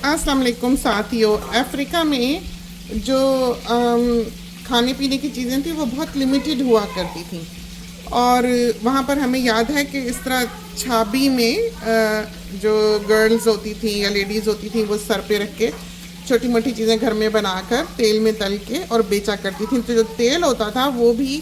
अस्सलाम वालेकुम साथियों। अफ्रीका में जो खाने पीने की चीज़ें थी वो बहुत लिमिटेड हुआ करती थी। और वहाँ पर हमें याद है कि इस तरह छाबी में जो गर्ल्स होती थी या लेडीज़ होती थी वो सर पे रख के छोटी मोटी चीज़ें घर में बनाकर तेल में तल के और बेचा करती थी। तो जो तेल होता था वो भी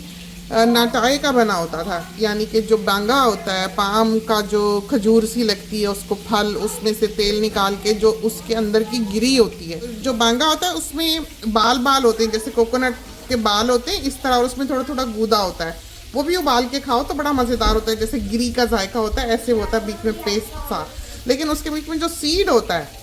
नाटाए का बना होता था, यानी कि जो बांगा होता है, पाम का जो खजूर सी लगती है उसको फल, उसमें से तेल निकाल के जो उसके अंदर की गिरी होती है, जो बांगा होता है उसमें बाल बाल होते हैं जैसे कोकोनट के बाल होते हैं इस तरह, और उसमें थोड़ा थोड़ा गूदा होता है। वो भी उबाल के खाओ तो बड़ा मज़ेदार होता है, जैसे गिरी का जायका होता है ऐसे होता है, बीच में पेस्ट सा। लेकिन उसके बीच में जो सीड होता है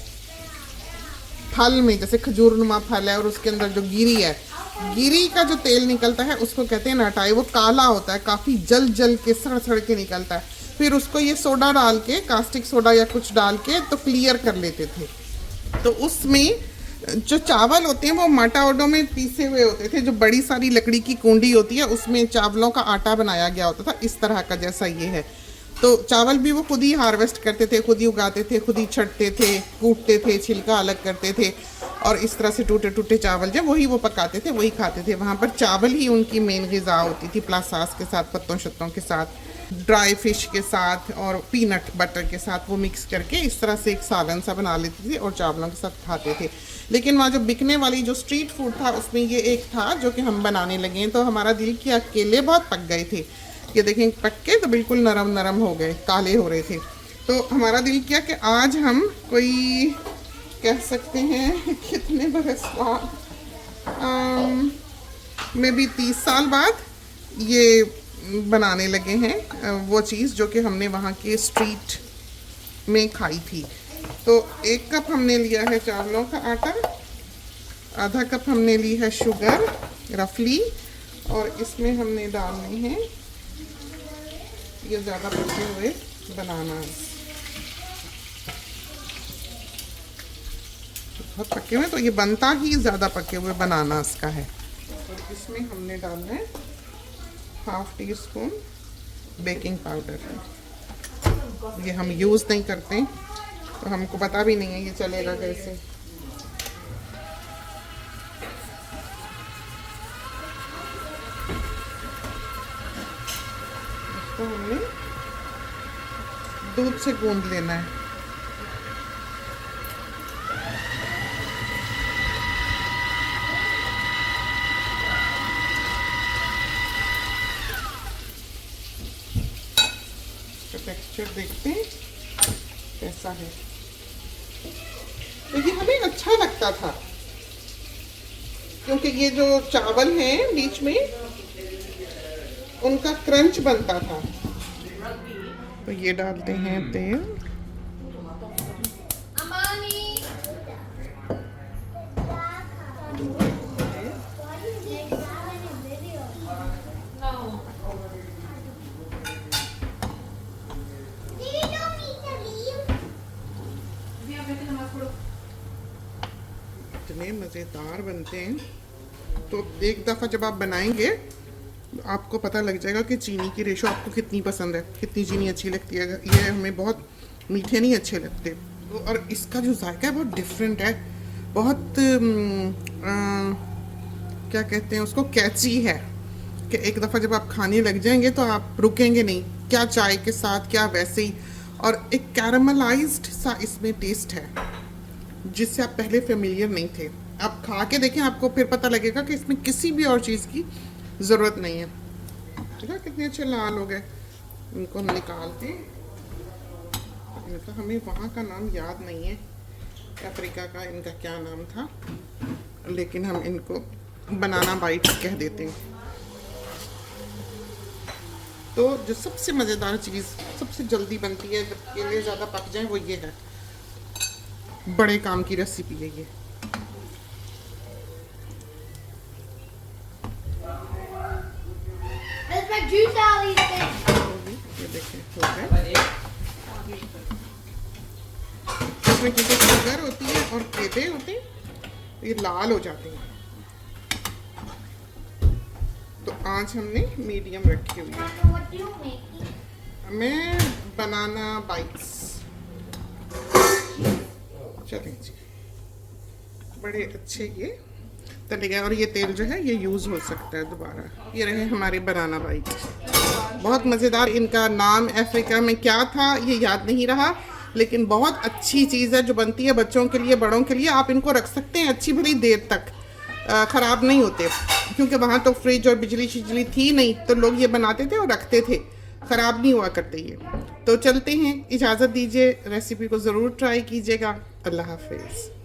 फल में, जैसे खजूर नुमा फल है और उसके अंदर जो गिरी है, गिरी का जो तेल निकलता है उसको कहते हैं नाटाई। वो काला होता है, काफ़ी जल जल के सड़ सड़ के निकलता है। फिर उसको ये सोडा डाल के, कास्टिक सोडा या कुछ डाल के तो क्लियर कर लेते थे। तो उसमें जो चावल होते हैं वो माटा ओडो में पीसे हुए होते थे। जो बड़ी सारी लकड़ी की कुंडी होती है उसमें चावलों का आटा बनाया गया होता था इस तरह का, जैसा ये है। तो चावल भी वो खुद ही हार्वेस्ट करते थे, खुद ही उगाते थे, खुद ही छटते थे, कूटते थे, छिलका अलग करते थे, और इस तरह से टूटे टूटे चावल जो वही वो पकाते थे, वही खाते थे। वहाँ पर चावल ही उनकी मेन ग़िज़ा होती थी, प्लस सास के साथ, पत्तों शत्तों के साथ, ड्राई फिश के साथ और पीनट बटर के साथ वो मिक्स करके इस तरह से एक सालन सा बना लेती थी और चावलों के साथ खाते थे। लेकिन वहाँ जो बिकने वाली जो स्ट्रीट फूड था उसमें ये एक था जो कि हम बनाने लगे। तो हमारा दिल किया, केले बहुत पक गए थे, ये देखें पक के तो बिल्कुल नरम नरम हो गए, काले हो रहे थे। तो हमारा दिल किया कि आज हम कोई कह सकते हैं कितने बरस बाद, मे बी 30 साल बाद ये बनाने लगे हैं वो चीज़ जो कि हमने वहाँ के स्ट्रीट में खाई थी। तो 1 कप हमने लिया है चावलों का आटा, आधा कप हमने ली है शुगर रफली, और इसमें हमने डालने हैं ये ज़्यादा पके हुए बनाना। बहुत पके हुए तो ये बनता ही ज़्यादा पके हुए बनानास का है। और इसमें हमने डालना है 1/2 टीस्पून बेकिंग पाउडर। ये हम यूज़ नहीं करते तो हमको पता भी नहीं है ये चलेगा कैसे। इसको हमने दूध से गूंद लेना है। टेक्सचर देखते हैं कैसा है। तो ये हमें अच्छा लगता था क्योंकि ये जो चावल हैं बीच में उनका क्रंच बनता था। तो ये डालते हैं तेल, इतने मज़ेदार बनते हैं। तो एक दफ़ा जब आप बनाएंगे तो आपको पता लग जाएगा कि चीनी की रेशो आपको कितनी पसंद है, कितनी चीनी अच्छी लगती है। ये हमें बहुत मीठे नहीं अच्छे लगते। तो और इसका जो जायका है बहुत डिफरेंट है, बहुत क्या कहते हैं उसको, कैची है कि एक दफ़ा जब आप खाने लग जाएंगे तो आप रुकेंगे नहीं, क्या चाय के साथ क्या वैसे ही। और एक कैरमलाइज्ड सा इसमें टेस्ट है जिससे आप पहले फेमिलियर नहीं थे। आप खा के देखें, आपको फिर पता लगेगा कि इसमें किसी भी और चीज़ की ज़रूरत नहीं है। ठीक है, कितने अच्छे लाल हो गए। इनको हम निकालते हैं। इनका हमें वहाँ का नाम याद नहीं है, अफ्रीका का इनका क्या नाम था, लेकिन हम इनको बनाना बाइट कह देते हैं। तो जो सबसे मज़ेदार चीज़ सबसे जल्दी बनती है जब केले ज़्यादा पक जाए वो ये है, बड़े काम की रेसिपी है ये। ये देखें हो गए। इसमें क्योंकि शुगर होती है और केले होते हैं तो ये लाल हो जाते हैं। तो आज हमने मीडियम रखी हुई है। मैं बनाना बाइट्स, चलें जी। बड़े अच्छे ये तले गए और ये तेल जो है ये यूज़ हो सकता है दोबारा। ये रहे हमारे बनाना बाइट्स, बहुत मज़ेदार। इनका नाम अफ्रीका में क्या था ये याद नहीं रहा, लेकिन बहुत अच्छी चीज़ है जो बनती है बच्चों के लिए, बड़ों के लिए। आप इनको रख सकते हैं अच्छी भली देर तक, ख़राब नहीं होते, क्योंकि वहाँ तो फ्रिज और बिजली शिजली थी नहीं, तो लोग ये बनाते थे और रखते थे, ख़राब नहीं हुआ करते ये। तो चलते हैं, इजाज़त दीजिए, रेसिपी को ज़रूर ट्राई कीजिएगा। अल्लाह हाफिज़।